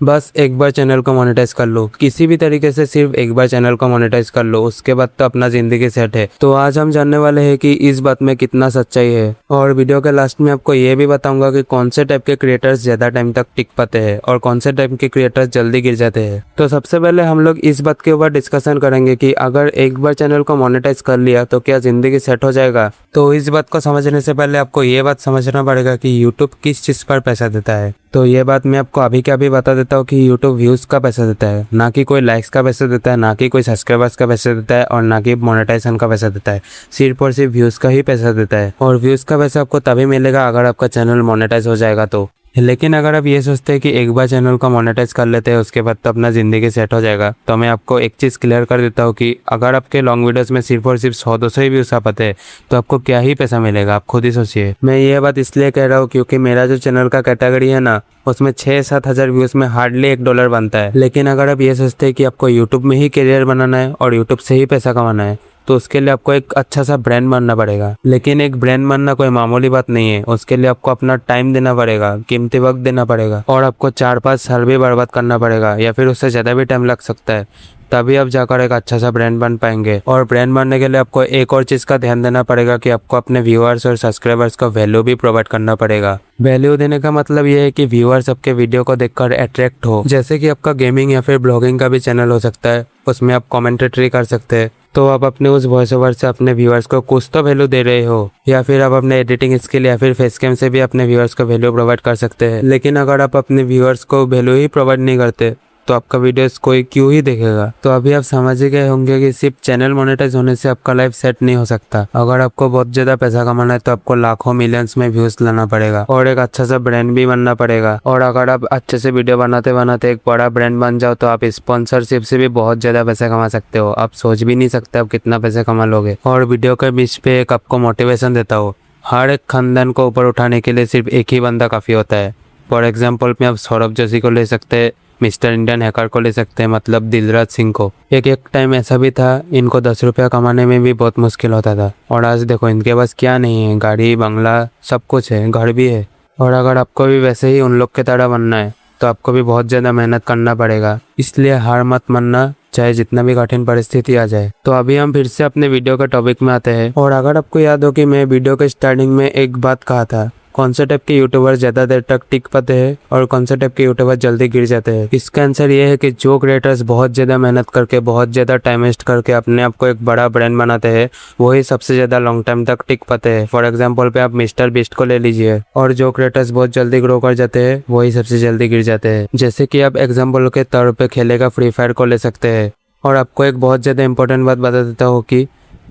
बस एक बार चैनल को मोनेटाइज कर लो, किसी भी तरीके से सिर्फ एक बार चैनल को मोनेटाइज कर लो, उसके बाद तो अपना जिंदगी सेट है। तो आज हम जानने वाले हैं कि इस बात में कितना सच्चाई है, और वीडियो के लास्ट में आपको ये भी बताऊंगा कि कौन से टाइप के क्रिएटर्स ज्यादा टाइम तक टिक पाते हैं और कौन से टाइप के क्रिएटर्स जल्दी गिर जाते हैं। तो सबसे पहले हम लोग इस बात के ऊपर डिस्कशन करेंगे कि अगर एक बार चैनल को मोनेटाइज कर लिया तो क्या जिंदगी सेट हो जाएगा। तो इस बात को समझने से पहले आपको ये बात समझना पड़ेगा कि यूट्यूब किस चीज पर पैसा देता है। तो ये बात मैं आपको अभी के अभी बता देता हूँ कि यूट्यूब व्यूज का पैसा देता है, ना कि कोई लाइक्स का पैसा देता है, ना कि कोई सब्सक्राइबर्स का पैसा देता है, और ना कि मोनेटाइजेशन का पैसा देता है। सिर्फ और सिर्फ व्यूज का ही पैसा देता है, और व्यूज का पैसा आपको तभी मिलेगा अगर आपका चैनल मोनेटाइज हो जाएगा। तो लेकिन अगर आप ये सोचते हैं कि एक बार चैनल को मोनेटाइज कर लेते हैं उसके बाद तो अपना जिंदगी सेट हो जाएगा, तो मैं आपको एक चीज़ क्लियर कर देता हूँ कि अगर आपके लॉन्ग वीडियोस में सिर्फ और सिर्फ 100-200 ही व्यूज आ पाते हैं तो आपको क्या ही पैसा मिलेगा, आप खुद ही सोचिए। मैं ये बात इसलिए कह रहा हूँ क्योंकि मेरा जो चैनल का कैटेगरी है ना, उसमें 6-7 हज़ार व्यूज में हार्डली $1 बनता है। लेकिन अगर आप ये सोचते हैं कि आपको यूट्यूब में ही करियर बनाना है और यूट्यूब से ही पैसा कमाना है तो उसके लिए आपको एक अच्छा सा ब्रांड बनना पड़ेगा। लेकिन एक ब्रांड बनना कोई मामूली बात नहीं है, उसके लिए आपको अपना टाइम देना पड़ेगा, कीमती वक्त देना पड़ेगा, और आपको 4-5 साल भी बर्बाद करना पड़ेगा, या फिर उससे ज़्यादा भी टाइम लग सकता है। तभी आप जाकर एक अच्छा सा ब्रांड बन पाएंगे। और ब्रांड बनने के लिए आपको एक और चीज़ का ध्यान देना पड़ेगा कि आपको अपने व्यूअर्स और सब्सक्राइबर्स को वैल्यू भी प्रोवाइड करना पड़ेगा। वैल्यू देने का मतलब ये है कि व्यूअर्स आपके वीडियो को देखकर अट्रैक्ट हो। जैसे कि आपका गेमिंग या फिर ब्लॉगिंग का भी चैनल हो सकता है, उसमें आप कमेंटेटरी कर सकते हैं, तो आप अपने उस वॉइस ओवर से अपने व्यूअर्स को कुछ तो वैल्यू दे रहे हो। या फिर आप अपने एडिटिंग स्किल या फिर फेस कैम से भी अपने व्यूअर्स को वैल्यू प्रोवाइड कर सकते हैं। लेकिन अगर आप अपने व्यूअर्स को वैल्यू ही प्रोवाइड नहीं करते तो आपका वीडियोस कोई क्यों ही देखेगा। तो अभी आप समझ ही गए होंगे कि सिर्फ चैनल मोनेटाइज होने से आपका लाइफ सेट नहीं हो सकता। अगर आपको बहुत ज्यादा पैसा कमाना है तो आपको लाखों मिलियंस में व्यूज लाना पड़ेगा और एक अच्छा सा ब्रांड भी बनना पड़ेगा। और अगर आप अच्छे से वीडियो बनाते बनाते एक बड़ा ब्रांड बन जाओ तो आप स्पॉन्सरशिप से भी बहुत ज्यादा पैसा कमा सकते हो। आप सोच भी नहीं सकते आप कितना पैसा कमा लोगे। और वीडियो के बीच पे एक आपको मोटिवेशन देता हो, हर एक खानदान को ऊपर उठाने के लिए सिर्फ एक ही बंदा काफी होता है। फॉर एग्जाम्पल में आप सौरभ जोशी को ले सकते हैं, मिस्टर इंडियन हैकर को ले सकते हैं, मतलब दिलराज सिंह को। एक टाइम ऐसा भी था इनको 10 रुपया कमाने में भी बहुत मुश्किल होता था, और आज देखो इनके पास क्या नहीं है, गाड़ी बंगला सब कुछ है, घर भी है। और अगर आपको भी वैसे ही उन लोग की तरह बनना है तो आपको भी बहुत ज़्यादा मेहनत करना पड़ेगा। इसलिए हार मत मानना, चाहे जितना भी कठिन परिस्थिति आ जाए। तो अभी हम फिर से अपने वीडियो के टॉपिक में आते हैं। और अगर आपको याद हो कि मैं वीडियो के स्टार्टिंग में एक बात कहा था, कौन से टाइप के यूट्यूबर ज्यादा देर तक टिक पाते हैं और कौन से टाइप के यूट्यूबर जल्दी गिर जाते हैं, इसका आंसर ये है कि जो क्रिएटर्स बहुत ज्यादा मेहनत करके बहुत ज्यादा टाइम वेस्ट करके अपने आप को एक बड़ा ब्रांड बनाते हैं वही सबसे ज्यादा लॉन्ग टाइम तक टिक पाते हैं। फॉर एग्जाम्पल पे आप मिस्टर बीस्ट को ले लीजिए। और जो क्रिएटर्स बहुत जल्दी ग्रो कर जाते हैं वही सबसे जल्दी गिर जाते हैं। जैसे कि आप एग्जाम्पल के तौर पे खेलेगा फ्री फायर को ले सकते हैं। और आपको एक बहुत ज्यादा इंपॉर्टेंट बात बता देता हूँ कि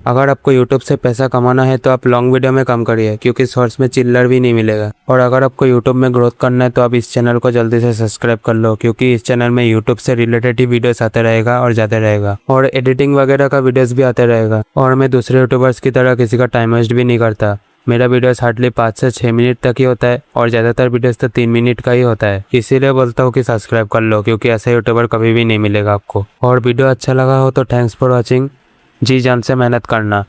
अगर आपको YouTube से पैसा कमाना है तो आप लॉन्ग वीडियो में काम करिए, क्योंकि शॉर्ट्स में चिल्लर भी नहीं मिलेगा। और अगर आपको YouTube में ग्रोथ करना है तो आप इस चैनल को जल्दी से सब्सक्राइब कर लो, क्योंकि इस चैनल में YouTube से रिलेटेड ही वीडियोस आते रहेगा और जाते रहेगा, और एडिटिंग वगैरह का वीडियोस भी आते रहेगा। और मैं दूसरे यूट्यूबर्स की तरह किसी का टाइम वेस्ट भी नहीं करता। मेरा वीडियोस हार्डली 5 से 6 मिनट तक ही होता है, और ज़्यादातर वीडियोस तो 3 मिनट का ही होता है। इसीलिए बोलता हूँ कि सब्सक्राइब कर लो, क्योंकि ऐसा यूट्यूबर कभी भी नहीं मिलेगा आपको। और वीडियो अच्छा लगा हो तो थैंक्स फॉर वॉचिंग। जी जान से मेहनत करना।